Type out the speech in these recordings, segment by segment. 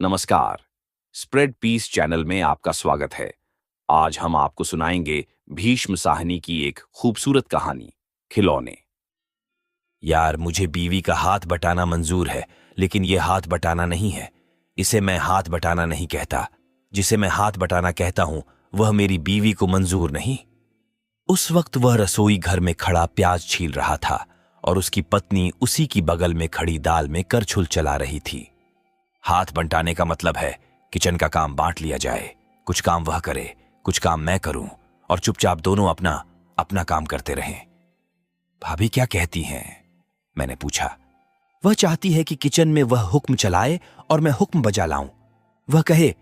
नमस्कार। Spread piece channel में आपका स्वागत है। आज हम आपको सुनाएंगे भीष्म साहनी की एक खूबसूरत कहानी, खिलौने। यार, मुझे बीवी का हाथ बटाना मंजूर है, लेकिन यह हाथ बटाना नहीं है। इसे मैं हाथ बटाना नहीं कहता। जिसे मैं हाथ बटाना कहता हूं वह मेरी बीवी को मंजूर नहीं। उस वक्त वह रसोई घर में खड़ा प्याज छील रहा था और उसकी पत्नी उसी की बगल में खड़ी दाल में करछुल चला रही थी। हाथ बंटाने का मतलब है किचन का काम बांट लिया जाए। कुछ काम वह करे, कुछ काम मैं करूं और चुपचाप दोनों अपना अपना काम करते रहें। भाभी क्या कहती हैं? मैंने पूछा। वह चाहती है कि किचन में वह हुक्म चलाए और मैं हुक्म बजा लाऊं। वह कहे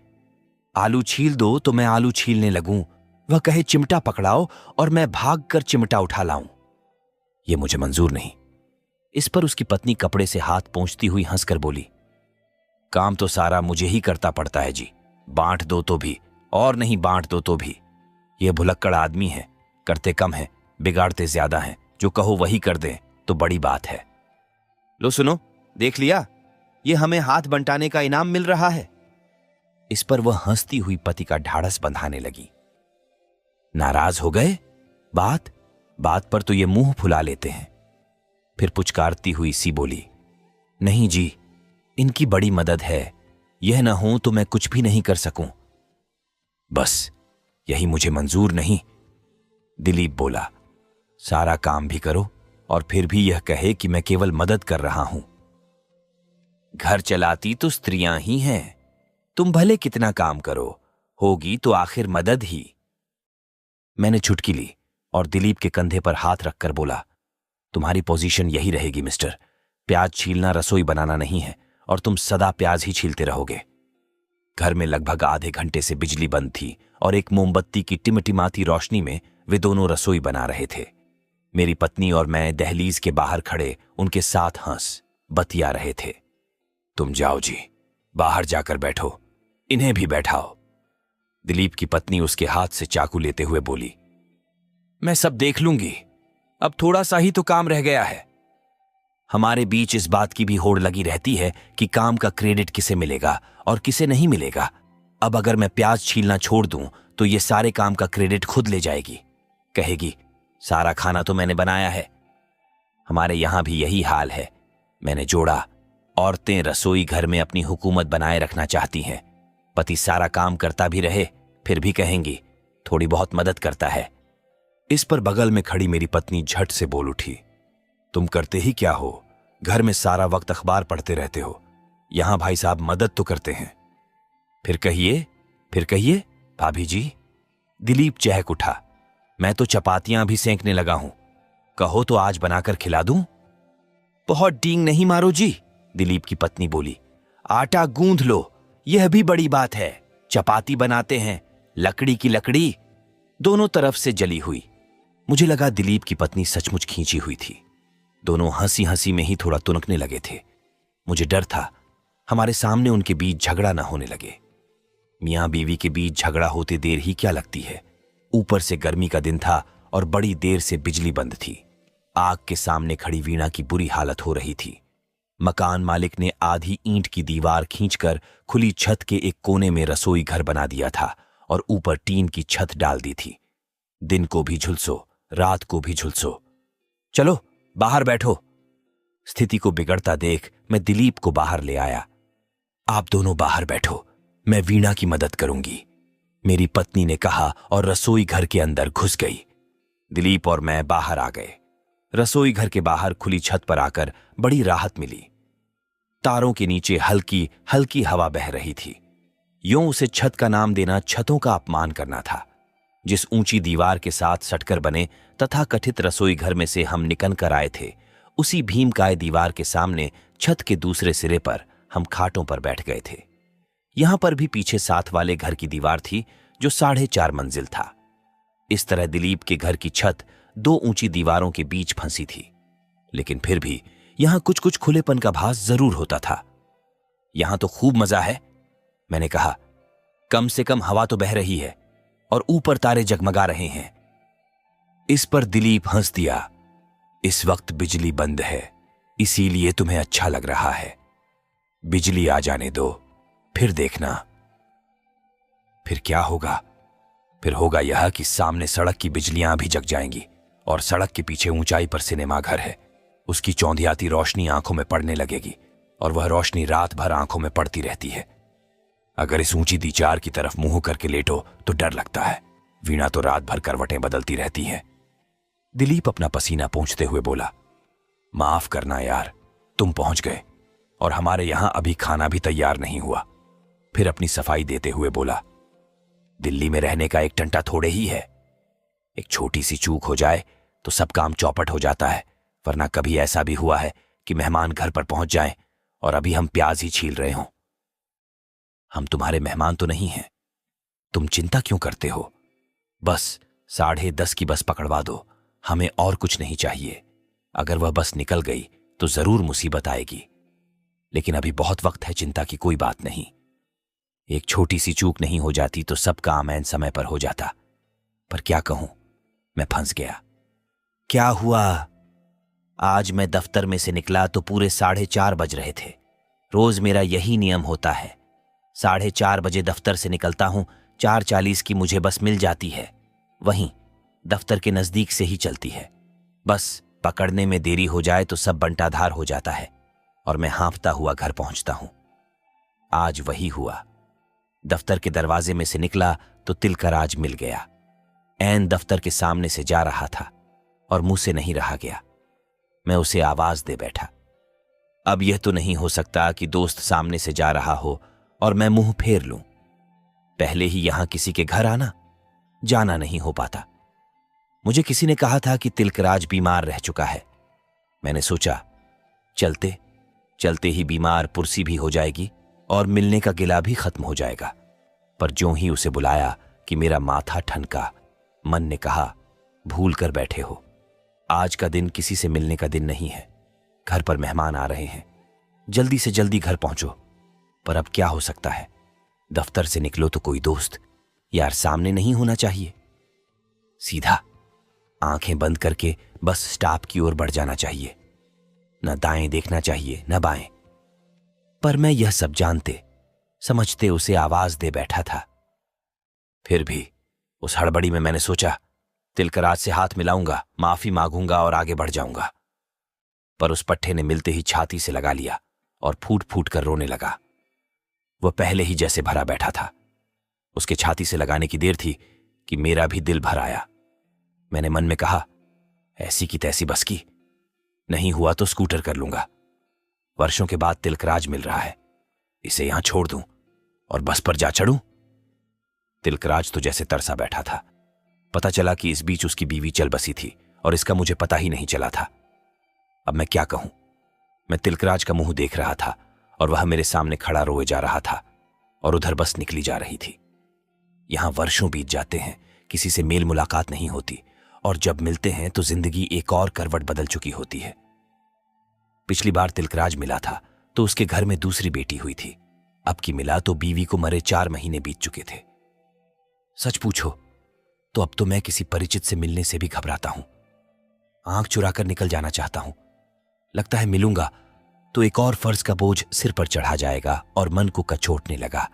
आलू छील दो तो मैं आलू छीलने लगूं। वह कहे चिमटा पकड़ाओ और मैं भाग कर चिमटा उठा लाऊं। यह मुझे मंजूर नहीं। इस पर उसकी पत्नी कपड़े से हाथ पोंछती हुई हंसकर बोली, काम तो सारा मुझे ही करता पड़ता है जी। बांट दो तो भी और नहीं बांट दो तो भी। यह भुलक्कड़ आदमी है, करते कम है, बिगाड़ते ज्यादा हैं। जो कहो वही कर दें तो बड़ी बात है। लो सुनो, देख लिया, ये हमें हाथ बंटाने का इनाम मिल रहा है। इस पर वह हंसती हुई पति का ढाढ़स बंधाने लगी। नाराज हो गए? बात बात पर तो ये मुंह फुला लेते हैं। फिर पुचकारती हुई सी बोली, नहीं जी, इनकी बड़ी मदद है। यह न हो तो मैं कुछ भी नहीं कर सकूं। बस यही मुझे मंजूर नहीं। दिलीप बोला, सारा काम भी करो और फिर भी यह कहे कि मैं केवल मदद कर रहा हूं। घर चलाती तो स्त्रियां ही हैं। तुम भले कितना काम करो, होगी तो आखिर मदद ही। मैंने चुटकी ली और दिलीप के कंधे पर हाथ रखकर बोला, तुम्हारी पोजीशन यही रहेगी मिस्टर। प्याज छीलना रसोई बनाना नहीं है और तुम सदा प्याज ही छीलते रहोगे। घर में लगभग आधे घंटे से बिजली बंद थी और एक मोमबत्ती की टिमटिमाती रोशनी में वे दोनों रसोई बना रहे थे। मेरी पत्नी और मैं दहलीज के बाहर खड़े उनके साथ हंस बतिया रहे थे। तुम जाओ जी, बाहर जाकर बैठो, इन्हें भी बैठाओ। दिलीप की पत्नी उसके हाथ से चाकू लेते हुए बोली, मैं सब देख लूंगी, अब थोड़ा सा ही तो काम रह गया है। हमारे बीच इस बात की भी होड़ लगी रहती है कि काम का क्रेडिट किसे मिलेगा और किसे नहीं मिलेगा। अब अगर मैं प्याज छीलना छोड़ दूं तो ये सारे काम का क्रेडिट खुद ले जाएगी। कहेगी सारा खाना तो मैंने बनाया है। हमारे यहां भी यही हाल है। मैंने जोड़ा, औरतें रसोई घर में अपनी हुकूमत बनाए रखना चाहती हैं। पति सारा काम करता भी रहे, फिर भी कहेंगी थोड़ी बहुत मदद करता है। इस पर बगल में खड़ी मेरी पत्नी झट से बोल उठी, तुम करते ही क्या हो? घर में सारा वक्त अखबार पढ़ते रहते हो, यहां भाई साहब मदद तो करते हैं। फिर कहिए भाभी जी। दिलीप चहक उठा, मैं तो चपातियां भी सेंकने लगा हूं। कहो तो आज बनाकर खिला दूं? बहुत डींग नहीं मारो जी, दिलीप की पत्नी बोली। आटा गूंध लो, यह भी बड़ी बात है। चपाती बनाते हैं, लकड़ी की लकड़ी दोनों तरफ से जली हुई। मुझे लगा दिलीप की पत्नी सचमुच खींची हुई थी। दोनों हंसी हंसी में ही थोड़ा तुनकने लगे थे। मुझे डर था हमारे सामने उनके बीच झगड़ा न होने लगे। मियां बीवी के बीच झगड़ा होते देर ही क्या लगती है। ऊपर से गर्मी का दिन था और बड़ी देर से बिजली बंद थी। आग के सामने खड़ी वीणा की बुरी हालत हो रही थी। मकान मालिक ने आधी ईंट की दीवार खींचकर खुली छत के एक कोने में रसोई घर बना दिया था और ऊपर टीन की छत डाल दी थी। दिन को भी झुलसो, रात को भी झुलसो। चलो बाहर बैठो। स्थिति को बिगड़ता देख मैं दिलीप को बाहर ले आया। आप दोनों बाहर बैठो, मैं वीणा की मदद करूंगी, मेरी पत्नी ने कहा और रसोई घर के अंदर घुस गई। दिलीप और मैं बाहर आ गए। रसोई घर के बाहर खुली छत पर आकर बड़ी राहत मिली। तारों के नीचे हल्की हल्की हवा बह रही थी। यूं उसे छत का नाम देना छतों का अपमान करना था। जिस ऊंची दीवार के साथ सटकर बने तथा कथित रसोई घर में से हम निकल कर आए थे, उसी भीमकाय दीवार के सामने छत के दूसरे सिरे पर हम खाटों पर बैठ गए थे। यहां पर भी पीछे साथ वाले घर की दीवार थी जो 4.5 मंजिल था। इस तरह दिलीप के घर की छत 2 ऊंची दीवारों के बीच फंसी थी, लेकिन फिर भी यहां कुछ कुछ खुलेपन का भास जरूर होता था। यहां तो खूब मजा है, मैंने कहा। कम से कम हवा तो बह रही है और ऊपर तारे जगमगा रहे हैं। इस पर दिलीप हंस दिया, इस वक्त बिजली बंद है, इसीलिए तुम्हें अच्छा लग रहा है। बिजली आ जाने दो, फिर देखना। फिर क्या होगा? फिर होगा यह कि सामने सड़क की बिजलियां भी जग जाएंगी और सड़क के पीछे ऊंचाई पर सिनेमा घर है। उसकी चौंधियाती रोशनी आंखों में पड़ने लगेगी और वह रोशनी रात भर आंखों में पड़ती रहती है। अगर इस ऊंची दीचार की तरफ मुंह करके लेटो तो डर लगता है। वीणा तो रात भर करवटें बदलती रहती है। दिलीप अपना पसीना पोंछते हुए बोला, माफ करना यार, तुम पहुंच गए और हमारे यहां अभी खाना भी तैयार नहीं हुआ। फिर अपनी सफाई देते हुए बोला, दिल्ली में रहने का एक टंटा थोड़े ही है। एक छोटी सी चूक हो जाए तो सब काम चौपट हो जाता है, वरना कभी ऐसा भी हुआ है कि मेहमान घर पर पहुंच जाएं और अभी हम प्याज ही छील रहे हों। हम तुम्हारे मेहमान तो नहीं हैं, तुम चिंता क्यों करते हो? बस 10:30 की बस पकड़वा दो, हमें और कुछ नहीं चाहिए। अगर वह बस निकल गई तो जरूर मुसीबत आएगी, लेकिन अभी बहुत वक्त है, चिंता की कोई बात नहीं। एक छोटी सी चूक नहीं हो जाती तो सब काम ऐन समय पर हो जाता। पर क्या कहूं, मैं फंस गया। क्या हुआ? आज मैं दफ्तर में से निकला तो पूरे 4:30 बज रहे थे। रोज मेरा यही नियम होता है। 4:30 बजे दफ्तर से निकलता हूं, 4:40 की मुझे बस मिल जाती है। वहीं दफ्तर के नजदीक से ही चलती है। बस पकड़ने में देरी हो जाए तो सब बंटाधार हो जाता है और मैं हाँफता हुआ घर पहुंचता हूं। आज वही हुआ। दफ्तर के दरवाजे में से निकला तो तिलकराज मिल गया। ऐन दफ्तर के सामने से जा रहा था और मुंह से नहीं रहा गया। मैं उसे आवाज दे बैठा। अब यह तो नहीं हो सकता कि दोस्त सामने से जा रहा हो और मैं मुंह फेर लूं। पहले ही यहां किसी के घर आना जाना नहीं हो पाता। मुझे किसी ने कहा था कि तिलकराज बीमार रह चुका है। मैंने सोचा चलते चलते ही बीमार पुरसी भी हो जाएगी और मिलने का गिला भी खत्म हो जाएगा। पर ज्यों ही उसे बुलाया कि मेरा माथा ठनका। मन ने कहा, भूल कर बैठे हो, आज का दिन किसी से मिलने का दिन नहीं है। घर पर मेहमान आ रहे हैं, जल्दी से जल्दी घर पहुंचो। पर अब क्या हो सकता है? दफ्तर से निकलो तो कोई दोस्त यार सामने नहीं होना चाहिए। सीधा आंखें बंद करके बस स्टॉप की ओर बढ़ जाना चाहिए। न दाएं देखना चाहिए न बाएं। पर मैं यह सब जानते समझते उसे आवाज दे बैठा था। फिर भी उस हड़बड़ी में मैंने सोचा तिलकराज से हाथ मिलाऊंगा, माफी मांगूंगा और आगे बढ़ जाऊंगा। पर उस पट्टे ने मिलते ही छाती से लगा लिया और फूट फूट कर रोने लगा। वह पहले ही जैसे भरा बैठा था। उसके छाती से लगाने की देर थी कि मेरा भी दिल भर आया। मैंने मन में कहा, ऐसी की तैसी बस की, नहीं हुआ तो स्कूटर कर लूंगा। वर्षों के बाद तिलकराज मिल रहा है, इसे यहां छोड़ दूं और बस पर जा चढ़ूं। तिलकराज तो जैसे तरसा बैठा था। पता चला कि इस बीच उसकी बीवी चल बसी थी और इसका मुझे पता ही नहीं चला था। अब मैं क्या कहूं? मैं तिलकराज का मुंह देख रहा था और वह मेरे सामने खड़ा रोए जा रहा था और उधर बस निकली जा रही थी। यहां वर्षों बीत जाते हैं, किसी से मेल मुलाकात नहीं होती और जब मिलते हैं तो जिंदगी एक और करवट बदल चुकी होती है। पिछली बार तिलकराज मिला था तो उसके घर में दूसरी बेटी हुई थी। अब की मिला तो बीवी को मरे 4 महीने बीत चुके थे। सच पूछो तो अब तो मैं किसी परिचित से मिलने से भी घबराता हूं। आंख चुराकर निकल जाना चाहता हूं। लगता है मिलूंगा तो एक और फर्ज का बोझ सिर पर चढ़ा जाएगा और मन को कचोटने लगा।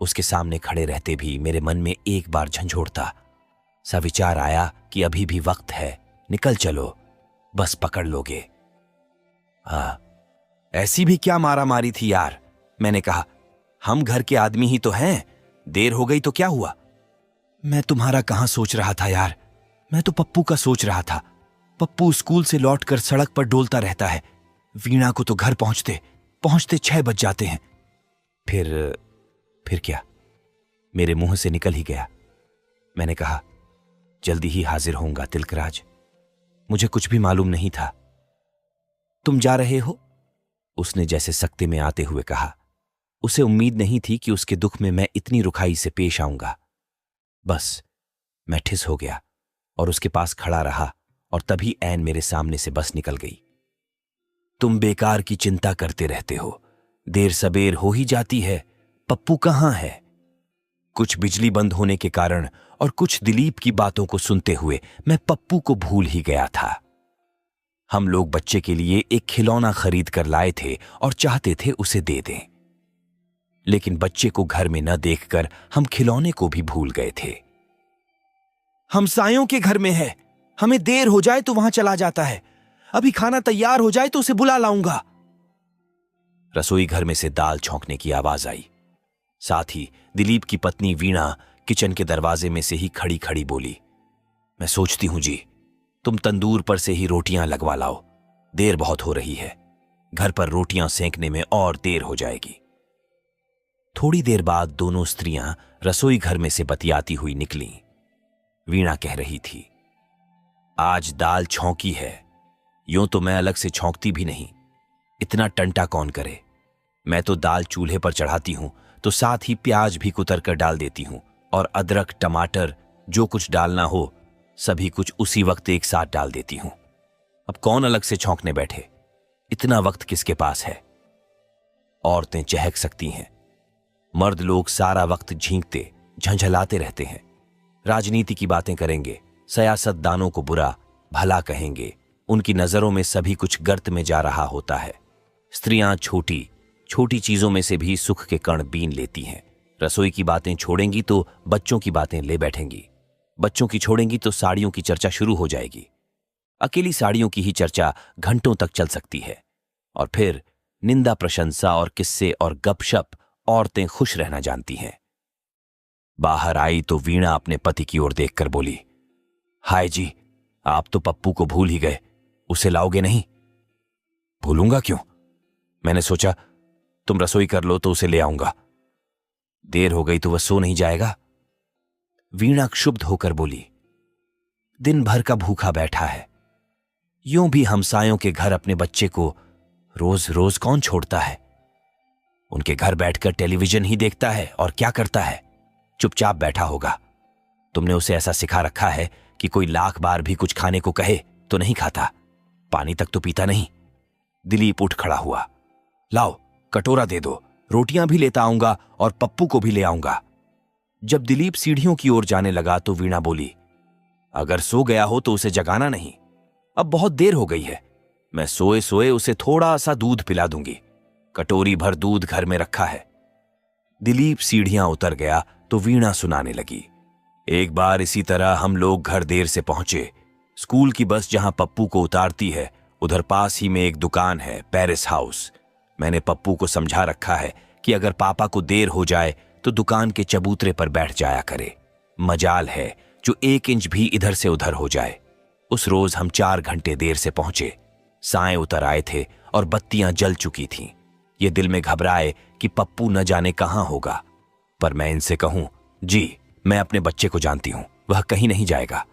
उसके सामने खड़े रहते भी मेरे मन में एक बार झंझोड़ता सा विचार आया कि अभी भी वक्त है, निकल चलो, बस पकड़ लोगे। हाँ, ऐसी भी क्या मारा मारी थी यार। मैंने कहा, हम घर के आदमी ही तो हैं, देर हो गई तो क्या हुआ? मैं तुम्हारा कहां सोच रहा था यार, मैं तो पप्पू का सोच रहा था। पप्पू स्कूल से लौटकर सड़क पर डोलता रहता है। वीणा को तो घर पहुंचते पहुंचते 6 बज जाते हैं। फिर क्या? मेरे मुंह से निकल ही गया। मैंने कहा, जल्दी ही हाजिर होऊंगा तिलकराज। मुझे कुछ भी मालूम नहीं था। तुम जा रहे हो? उसने जैसे सकते में आते हुए कहा। उसे उम्मीद नहीं थी कि उसके दुख में मैं इतनी रुखाई से पेश आऊंगा। बस मैं ठिस हो गया और उसके पास खड़ा रहा और तभी ऐन मेरे सामने से बस निकल गई। तुम बेकार की चिंता करते रहते हो, देर सबेर हो ही जाती है। पप्पू कहां है? कुछ बिजली बंद होने के कारण और कुछ दिलीप की बातों को सुनते हुए मैं पप्पू को भूल ही गया था। हम लोग बच्चे के लिए एक खिलौना खरीद कर लाए थे और चाहते थे उसे दे दें। लेकिन बच्चे को घर में न देखकर हम खिलौने को भी भूल गए थे। हमसायों के घर में है, हमें देर हो जाए तो वहां चला जाता है। अभी खाना तैयार हो जाए तो उसे बुला लाऊंगा। रसोई घर में से दाल छौंकने की आवाज आई। साथ ही दिलीप की पत्नी वीणा किचन के दरवाजे में से ही खड़ी खड़ी बोली, मैं सोचती हूं जी, तुम तंदूर पर से ही रोटियां लगवा लाओ, देर बहुत हो रही है। घर पर रोटियां सेंकने में और देर हो जाएगी। थोड़ी देर बाद दोनों स्त्रियां रसोई घर में से बतियाती हुई निकलीं। वीणा कह रही थी, आज दाल छौंकी है, यूं तो मैं अलग से छौंकती भी नहीं, इतना टंटा कौन करे। मैं तो दाल चूल्हे पर चढ़ाती हूं तो साथ ही प्याज भी कुतर कर डाल देती हूं और अदरक टमाटर जो कुछ डालना हो सभी कुछ उसी वक्त एक साथ डाल देती हूं। अब कौन अलग से छौंकने बैठे, इतना वक्त किसके पास है। औरतें चहक सकती हैं, मर्द लोग सारा वक्त झींकते झंझलाते रहते हैं, राजनीति की बातें करेंगे, सियासतदानों को बुरा भला कहेंगे, उनकी नजरों में सभी कुछ गर्त में जा रहा होता है। स्त्रियां छोटी छोटी चीजों में से भी सुख के कण बीन लेती हैं। रसोई की बातें छोड़ेंगी तो बच्चों की बातें ले बैठेंगी, बच्चों की छोड़ेंगी तो साड़ियों की चर्चा शुरू हो जाएगी। अकेली साड़ियों की ही चर्चा घंटों तक चल सकती है और फिर निंदा प्रशंसा और किस्से और गपशप औरतें खुश रहना जानती हैं। बाहर आई तो वीणा अपने पति की ओर देखकर बोली, हाय जी, आप तो पप्पू को भूल ही गए, उसे लाओगे नहीं? भूलूंगा क्यों, मैंने सोचा तुम रसोई कर लो तो उसे ले आऊंगा। देर हो गई तो वह सो नहीं जाएगा। वीणा क्षुब्ध होकर बोली, दिन भर का भूखा बैठा है, यूं भी हमसायों के घर अपने बच्चे को रोज रोज कौन छोड़ता है। उनके घर बैठकर टेलीविजन ही देखता है और क्या करता है, चुपचाप बैठा होगा। तुमने उसे ऐसा सिखा रखा है कि कोई लाख बार भी कुछ खाने को कहे तो नहीं खाता, पानी तक तो पीता नहीं। दिलीप उठ खड़ा हुआ, लाओ कटोरा दे दो, रोटियां भी लेता आऊंगा और पप्पू को भी ले आऊंगा। जब दिलीप सीढ़ियों की ओर जाने लगा तो वीणा बोली, अगर सो गया हो तो उसे जगाना नहीं, अब बहुत देर हो गई है, मैं सोए सोए उसे थोड़ा सा दूध पिला दूंगी, कटोरी भर दूध घर में रखा है। दिलीप सीढ़ियां उतर गया तो वीणा सुनाने लगी, एक बार इसी तरह हम लोग घर देर से पहुंचे। स्कूल की बस जहां पप्पू को उतारती है उधर पास ही में एक दुकान है, पेरिस हाउस। मैंने पप्पू को समझा रखा है कि अगर पापा को देर हो जाए तो दुकान के चबूतरे पर बैठ जाया करे, मजाल है जो 1 इंच भी इधर से उधर हो जाए। उस रोज हम 4 घंटे देर से पहुंचे, साएं उतर आए थे और बत्तियां जल चुकी थीं। ये दिल में घबराए कि पप्पू न जाने कहां होगा, पर मैं इनसे कहूं, जी मैं अपने बच्चे को जानती हूं, वह कहीं नहीं जाएगा।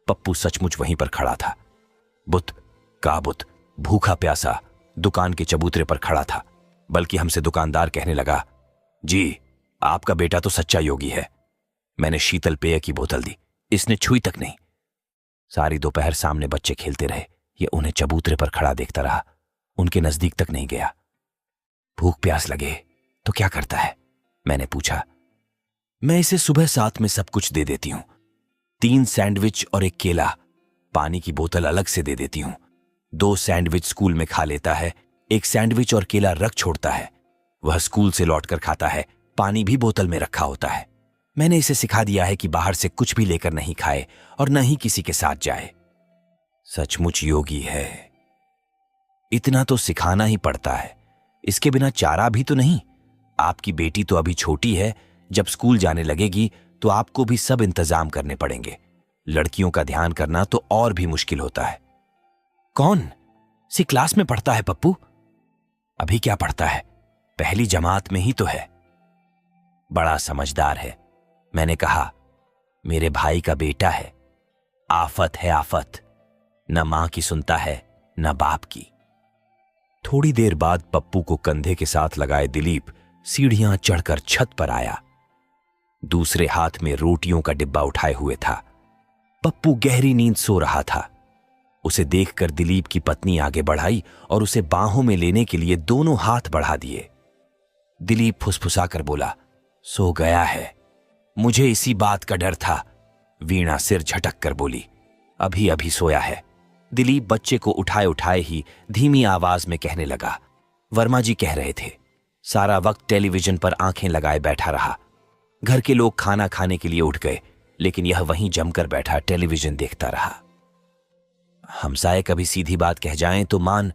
पप्पू सचमुच वहीं पर खड़ा था, बुत का बुत, भूखा प्यासा दुकान के चबूतरे पर खड़ा था। बल्कि हमसे दुकानदार कहने लगा, जी आपका बेटा तो सच्चा योगी है। मैंने शीतल पेय की बोतल दी, इसने छुई तक नहीं। सारी दोपहर सामने बच्चे खेलते रहे, ये उन्हें चबूतरे पर खड़ा देखता रहा, उनके नजदीक तक नहीं गया। भूख प्यास लगे तो क्या करता है, मैंने पूछा। मैं इसे सुबह 7 में सब कुछ दे देती हूं, 3 सैंडविच और 1 केला, पानी की बोतल अलग से दे देती हूं। 2 सैंडविच स्कूल में खा लेता है, 1 सैंडविच और केला रख छोड़ता है। वह स्कूल से लौटकर खाता है, पानी भी बोतल में रखा होता है। मैंने इसे सिखा दिया है कि बाहर से कुछ भी लेकर नहीं खाए और न ही किसी के साथ जाए। सचमुच योगी है। इतना तो सिखाना ही पड़ता है, इसके बिना चारा भी तो नहीं। आपकी बेटी तो अभी छोटी है, जब स्कूल जाने लगेगी तो आपको भी सब इंतजाम करने पड़ेंगे। लड़कियों का ध्यान करना तो और भी मुश्किल होता है। कौन सी क्लास में पढ़ता है पप्पू? अभी क्या पढ़ता है, पहली जमात में ही तो है। बड़ा समझदार है। मैंने कहा, मेरे भाई का बेटा है, आफत है आफत, न मां की सुनता है न बाप की। थोड़ी देर बाद पप्पू को कंधे के साथ लगाए दिलीप सीढ़ियां चढ़कर छत पर आया। दूसरे हाथ में रोटियों का डिब्बा उठाए हुए था। पप्पू गहरी नींद सो रहा था। उसे देखकर दिलीप की पत्नी आगे बढ़ाई और उसे बाहों में लेने के लिए दोनों हाथ बढ़ा दिए। दिलीप फुसफुसाकर बोला, सो गया है, मुझे इसी बात का डर था। वीणा सिर झटक कर बोली, अभी अभी सोया है। दिलीप बच्चे को उठाए उठाए ही धीमी आवाज में कहने लगा, वर्मा जी कह रहे थे सारा वक्त टेलीविजन पर आंखें लगाए बैठा रहा। घर के लोग खाना खाने के लिए उठ गए, लेकिन यह वहीं जमकर बैठा टेलीविजन देखता रहा। हमसाए कभी सीधी बात कह जाएं तो मान,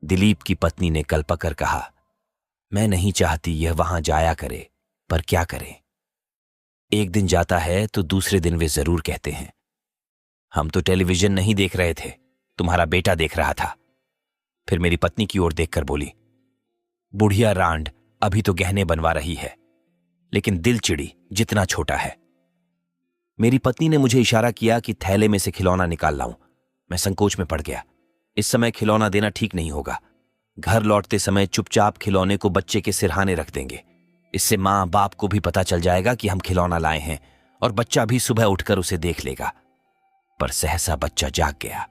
दिलीप की पत्नी ने कल पकड़ कहा। मैं नहीं चाहती यह वहां जाया करे, पर क्या करें। एक दिन जाता है तो दूसरे दिन वे जरूर कहते हैं, हम तो टेलीविजन नहीं देख रहे थे, तुम्हारा बेटा देख रहा था। फिर मेरी पत्नी की ओर देखकर बोली, बुढ़िया रांड अभी तो गहने बनवा रही है, लेकिन दिल चिड़ी जितना छोटा है। मेरी पत्नी ने मुझे इशारा किया कि थैले में से खिलौना निकाल लाऊं। मैं संकोच में पड़ गया। इस समय खिलौना देना ठीक नहीं होगा। घर लौटते समय चुपचाप खिलौने को बच्चे के सिरहाने रख देंगे। इससे मां बाप को भी पता चल जाएगा कि हम खिलौना लाए हैं, और बच्चा भी सुबह उठकर उसे देख लेगा। पर सहसा बच्चा जाग गया।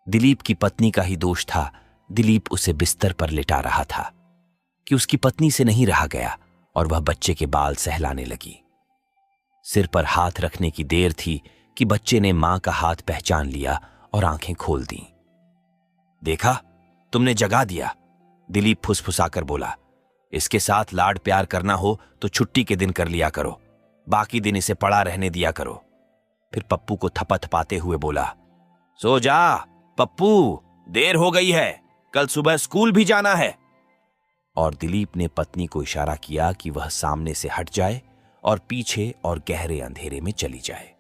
दिलीप की पत्नी का ही दोष था। दिलीप उसे बिस्तर पर लिटा रहा था कि उसकी पत्नी से नहीं रहा गया, और वह बच्चे के बाल सहलाने लगी। सिर पर हाथ रखने की देर थी कि बच्चे ने मां का हाथ पहचान लिया और आंखें खोल दी। देखा, तुमने जगा दिया, दिलीप फुसफुसाकर बोला। इसके साथ लाड प्यार करना हो तो छुट्टी के दिन कर लिया करो, बाकी दिन इसे पड़ा रहने दिया करो। फिर पप्पू को थपथपाते हुए बोला, सो जा पप्पू, देर हो गई है, कल सुबह स्कूल भी जाना है। और दिलीप ने पत्नी को इशारा किया कि वह सामने से हट जाए और पीछे और गहरे अंधेरे में चली जाए।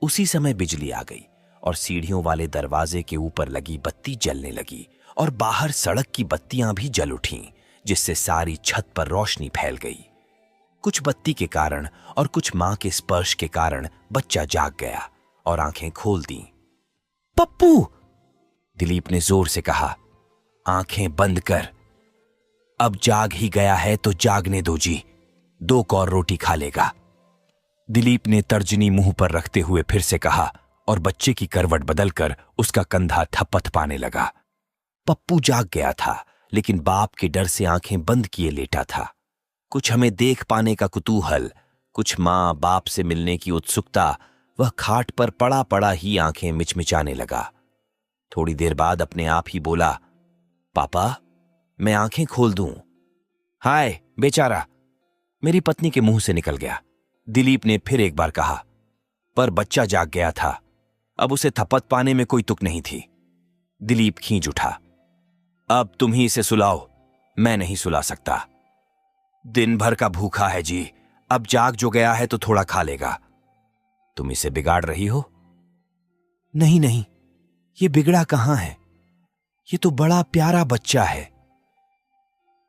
उसी समय बिजली आ गई और सीढ़ियों वाले दरवाजे के ऊपर लगी बत्ती जलने लगी, और बाहर सड़क की बत्तियां भी जल उठीं, जिससे सारी छत पर रोशनी फैल गई। कुछ बत्ती के कारण और कुछ मां के स्पर्श के कारण बच्चा जाग गया और आंखें खोल दी। पप्पू, दिलीप ने जोर से कहा, आंखें बंद कर। अब जाग ही गया है तो जागने दो जी, 2 कौर रोटी खा लेगा। दिलीप ने तर्जनी मुंह पर रखते हुए फिर से कहा, और बच्चे की करवट बदलकर उसका कंधा थपथपाने लगा। पप्पू जाग गया था, लेकिन बाप के डर से आंखें बंद किए लेटा था। कुछ हमें देख पाने का कुतूहल, कुछ मां बाप से मिलने की उत्सुकता, वह खाट पर पड़ा पड़ा ही आंखें मिचमिचाने लगा। थोड़ी देर बाद अपने आप ही बोला, पापा, मैं आंखें खोल दूं? हाय बेचारा, मेरी पत्नी के मुंह से निकल गया। दिलीप ने फिर एक बार कहा, पर बच्चा जाग गया था, अब उसे थपथ पाने में कोई तुक नहीं थी। दिलीप खींच उठा, अब तुम ही इसे सुलाओ, मैं नहीं सुला सकता। दिन भर का भूखा है जी, अब जाग जो गया है तो थोड़ा खा लेगा। तुम इसे बिगाड़ रही हो? नहीं नहीं, ये बिगड़ा कहां है, ये तो बड़ा प्यारा बच्चा है।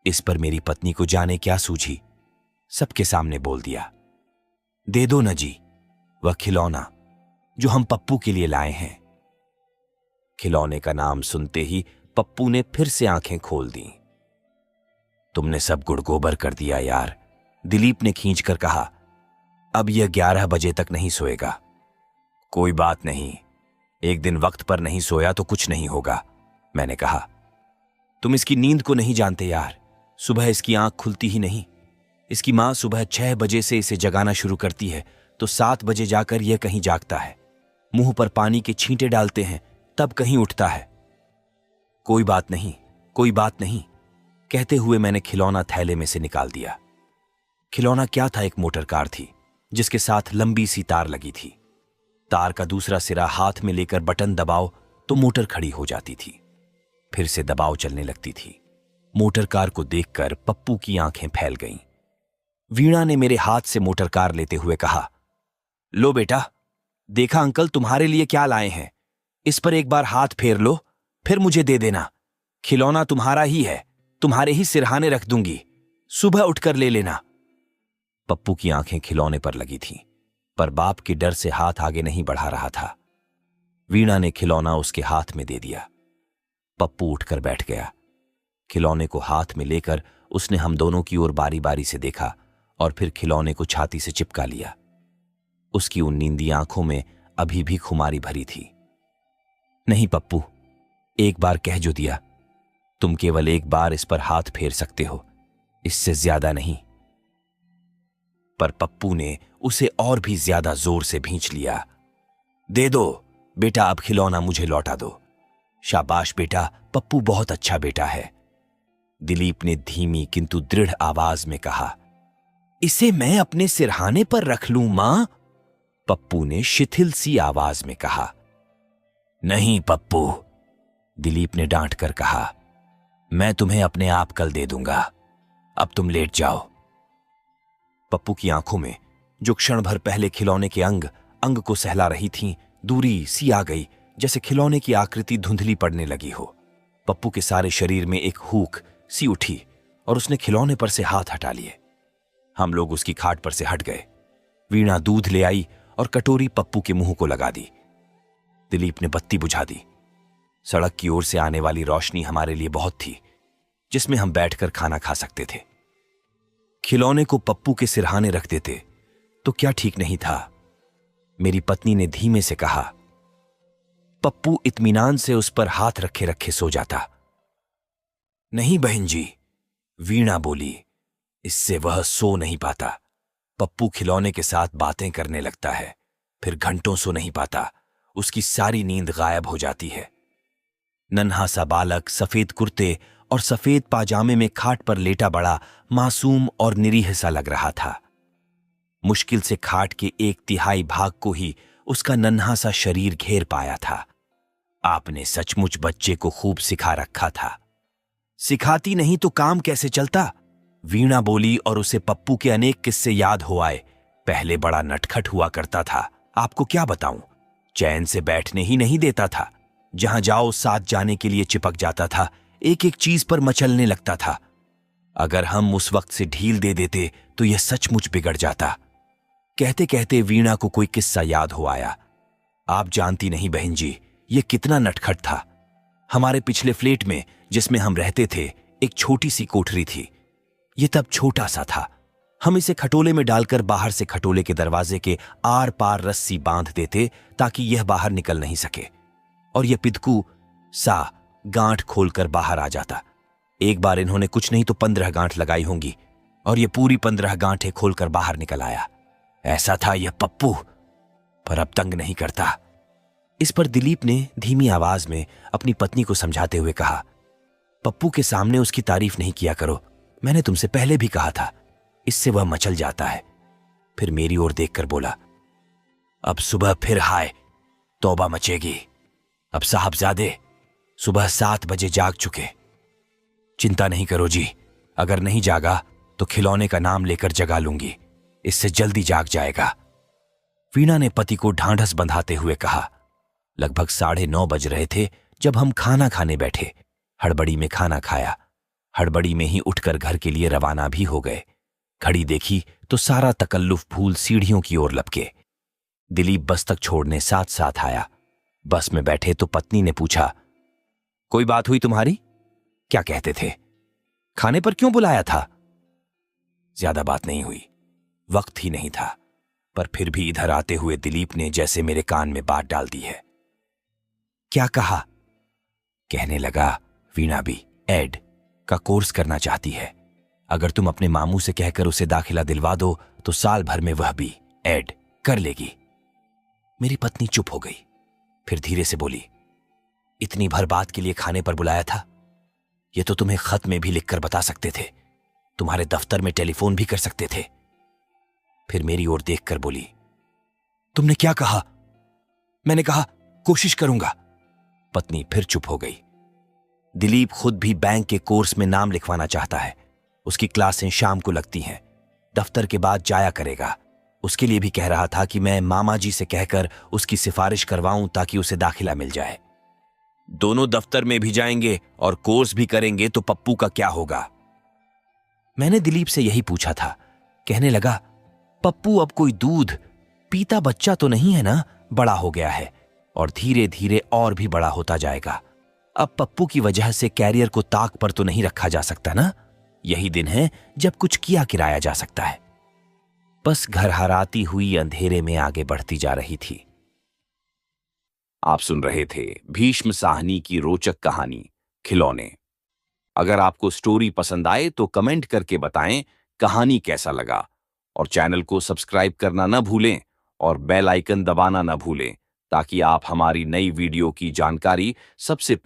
इस पर मेरी पत्नी को जाने क्या सूझी, सबके सामने बोल दिया, दे दो न जी वह खिलौना जो हम पप्पू के लिए लाए हैं। खिलौने का नाम सुनते ही पप्पू ने फिर से आंखें खोल दी। तुमने सब गुड़गोबर कर दिया यार, दिलीप ने खींचकर कहा। अब यह 11 बजे तक नहीं सोएगा। कोई बात नहीं, एक दिन वक्त पर नहीं सोया तो कुछ नहीं होगा, मैंने कहा। तुम इसकी नींद को नहीं जानते यार, सुबह इसकी आंख खुलती ही नहीं। इसकी मां सुबह 6 बजे से इसे जगाना शुरू करती है तो 7 बजे जाकर यह कहीं जागता है। मुंह पर पानी के छींटे डालते हैं तब कहीं उठता है। कोई बात नहीं, कोई बात नहीं, कहते हुए मैंने खिलौना थैले में से निकाल दिया। खिलौना क्या था, एक मोटर कार थी जिसके साथ लंबी सी तार लगी थी। तार का दूसरा सिरा हाथ में लेकर बटन दबाओ तो मोटर खड़ी हो जाती थी, फिर से दबाव चलने लगती थी। मोटर कार को देखकर पप्पू की आंखें फैल गईं। वीणा ने मेरे हाथ से मोटर कार लेते हुए कहा, लो बेटा, देखा अंकल तुम्हारे लिए क्या लाए हैं, इस पर एक बार हाथ फेर लो, फिर मुझे दे देना। खिलौना तुम्हारा ही है, तुम्हारे ही सिरहाने रख दूंगी, सुबह उठकर ले लेना। पप्पू की आंखें खिलौने पर लगी थीं, पर बाप के डर से हाथ आगे नहीं बढ़ा रहा था। वीणा ने खिलौना उसके हाथ में दे दिया। पप्पू उठकर बैठ गया। खिलौने को हाथ में लेकर उसने हम दोनों की ओर बारी बारी से देखा और फिर खिलौने को छाती से चिपका लिया। उसकी उन नींदी आंखों में अभी भी खुमारी भरी थी। नहीं पप्पू, एक बार कह जो दिया, तुम केवल एक बार इस पर हाथ फेर सकते हो, इससे ज्यादा नहीं। पर पप्पू ने उसे और भी ज्यादा जोर से भींच लिया। दे दो बेटा, अब खिलौना मुझे लौटा दो। शाबाश बेटा, पप्पू बहुत अच्छा बेटा है। दिलीप ने धीमी किंतु दृढ़ आवाज में कहा। इसे मैं अपने सिरहाने पर रख लूं मां? पप्पू ने शिथिल सी आवाज में कहा। नहीं पप्पू, दिलीप ने डांट कर कहा। मैं तुम्हें अपने आप कल दे दूंगा। अब तुम लेट जाओ। पप्पू की आंखों में जो क्षण भर पहले खिलौने के अंग अंग को सहला रही थीं, दूरी सी आ गई, जैसे खिलौने की आकृति धुंधली पड़ने लगी हो। पप्पू के सारे शरीर में एक हूक सी उठी और उसने खिलौने पर से हाथ हटा लिए। हम लोग उसकी खाट पर से हट गए। वीणा दूध ले आई और कटोरी पप्पू के मुंह को लगा दी। दिलीप ने बत्ती बुझा दी। सड़क की ओर से आने वाली रोशनी हमारे लिए बहुत थी, जिसमें हम बैठकर खाना खा सकते थे। खिलौने को पप्पू के सिरहाने रख देते तो क्या ठीक नहीं था? मेरी पत्नी ने धीमे से कहा। पप्पू इत्मीनान से उस पर हाथ रखे रखे सो जाता। नहीं बहन जी, वीणा बोली, इससे वह सो नहीं पाता। पप्पू खिलौने के साथ बातें करने लगता है, फिर घंटों सो नहीं पाता। उसकी सारी नींद गायब हो जाती है। नन्हा सा बालक सफेद कुर्ते और सफेद पाजामे में खाट पर लेटा बड़ा मासूम और निरीह सा लग रहा था। मुश्किल से खाट के 1/3 भाग को ही उसका नन्हा सा शरीर घेर पाया था। आपने सचमुच बच्चे को खूब सिखा रखा था। सिखाती नहीं तो काम कैसे चलता? वीणा बोली और उसे पप्पू के अनेक किस्से याद हो आए। पहले बड़ा नटखट हुआ करता था, आपको क्या बताऊं। चैन से बैठने ही नहीं देता था। जहां जाओ साथ जाने के लिए चिपक जाता था, एक एक चीज पर मचलने लगता था। अगर हम उस वक्त से ढील दे देते तो यह सचमुच बिगड़ जाता। कहते कहते वीणा को कोई किस्सा याद हो आया। आप जानती नहीं बहन जी, यह कितना नटखट था। हमारे पिछले फ्लैट में जिसमें हम रहते थे, एक छोटी सी कोठरी थी। यह तब छोटा सा था। हम इसे खटोले में डालकर बाहर से खटोले के दरवाजे के आर पार रस्सी बांध देते ताकि यह बाहर निकल नहीं सके, और यह पिदकू सा गांठ खोलकर बाहर आ जाता। एक बार इन्होंने कुछ नहीं तो 15 गांठ लगाई होंगी और यह पूरी 15 गांठें खोलकर बाहर निकल आया। ऐसा था यह पप्पू, पर अब तंग नहीं करता। इस पर दिलीप ने धीमी आवाज में अपनी पत्नी को समझाते हुए कहा, पप्पू के सामने उसकी तारीफ नहीं किया करो। मैंने तुमसे पहले भी कहा था, इससे वह मचल जाता है। फिर मेरी ओर देखकर बोला, अब सुबह फिर हाय तौबा मचेगी। अब साहबजादे सुबह 7 बजे जाग चुके। चिंता नहीं करो जी, अगर नहीं जागा तो खिलौने का नाम लेकर जगा लूंगी, इससे जल्दी जाग जाएगा। वीणा ने पति को ढांढस बंधाते हुए कहा। लगभग 9:30 बज रहे थे जब हम खाना खाने बैठे। हड़बड़ी में खाना खाया, हड़बड़ी में ही उठकर घर के लिए रवाना भी हो गए। घड़ी देखी तो सारा तकल्लुफ भूल सीढ़ियों की ओर लपके। दिलीप बस तक छोड़ने साथ साथ आया। बस में बैठे तो पत्नी ने पूछा, कोई बात हुई तुम्हारी? क्या कहते थे? खाने पर क्यों बुलाया था? ज्यादा बात नहीं हुई, वक्त ही नहीं था। पर फिर भी इधर आते हुए दिलीप ने जैसे मेरे कान में बात डाल दी है। क्या कहा? कहने लगा, वीणा भी एड का कोर्स करना चाहती है। अगर तुम अपने मामू से कहकर उसे दाखिला दिलवा दो तो साल भर में वह भी एड कर लेगी। मेरी पत्नी चुप हो गई, फिर धीरे से बोली, इतनी भर बात के लिए खाने पर बुलाया था? यह तो तुम्हें खत में भी लिखकर बता सकते थे, तुम्हारे दफ्तर में टेलीफोन भी कर सकते थे। फिर मेरी ओर देखकर बोली, तुमने क्या कहा? मैंने कहा कोशिश करूंगा। पत्नी फिर चुप हो गई। दिलीप खुद भी बैंक के कोर्स में नाम लिखवाना चाहता है। उसकी क्लासें शाम को लगती हैं, दफ्तर के बाद जाया करेगा। उसके लिए भी कह रहा था कि मैं मामा जी से कहकर उसकी सिफारिश करवाऊं ताकि उसे दाखिला मिल जाए। दोनों दफ्तर में भी जाएंगे और कोर्स भी करेंगे तो पप्पू का क्या होगा? मैंने दिलीप से यही पूछा था। कहने लगा, पप्पू अब कोई दूध पीता बच्चा तो नहीं है ना, बड़ा हो गया है और धीरे धीरे और भी बड़ा होता जाएगा। अब पप्पू की वजह से कैरियर को ताक पर तो नहीं रखा जा सकता ना। यही दिन है जब कुछ किया किराया जा सकता है। बस घर हराती हुई अंधेरे में आगे बढ़ती जा रही थी। आप सुन रहे थे भीष्म साहनी की रोचक कहानी खिलौने। अगर आपको स्टोरी पसंद आए तो कमेंट करके बताएं कहानी कैसा लगा, और चैनल को सब्सक्राइब करना न भूलें और बेल आइकन दबाना न भूलें ताकि आप हमारी नई वीडियो की जानकारी सबसे पहले